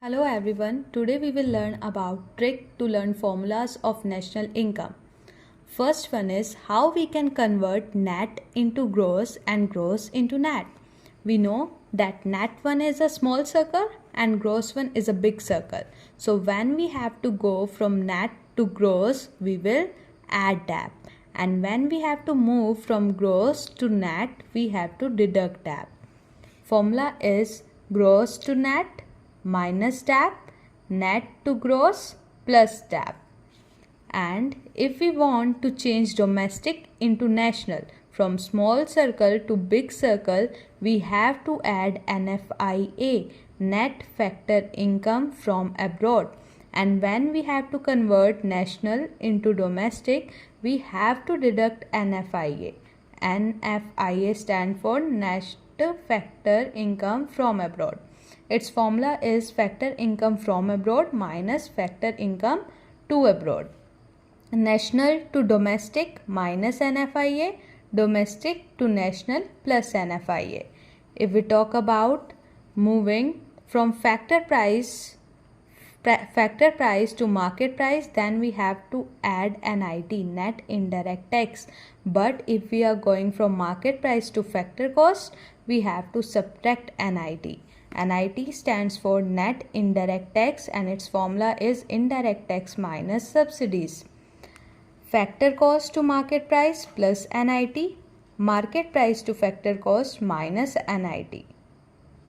Hello everyone, today we will learn about trick to learn formulas of national income. First one is how we can convert net into gross and gross into net. We know that net one is a small circle and gross one is a big circle. So when we have to go from net to gross, we will add that. And when we have to move from gross to net, we have to deduct that. Formula is gross to net minus tab, net to gross plus tab. And if we want to change domestic into national from small circle to big circle, we have to add NFIA, net factor income from abroad. And when we have to convert national into domestic, we have to deduct NFIA. NFIA stands for net factor income from abroad. Its formula is factor income from abroad minus factor income to abroad. National to domestic minus NFIA, domestic to national plus NFIA. If we talk about moving from factor price to market price, then we have to add NIT, net indirect tax. But if we are going from market price to factor cost, we have to subtract NIT. NIT stands for net indirect tax and its formula is indirect tax minus subsidies. Factor cost to market price plus NIT, market price to factor cost minus NIT.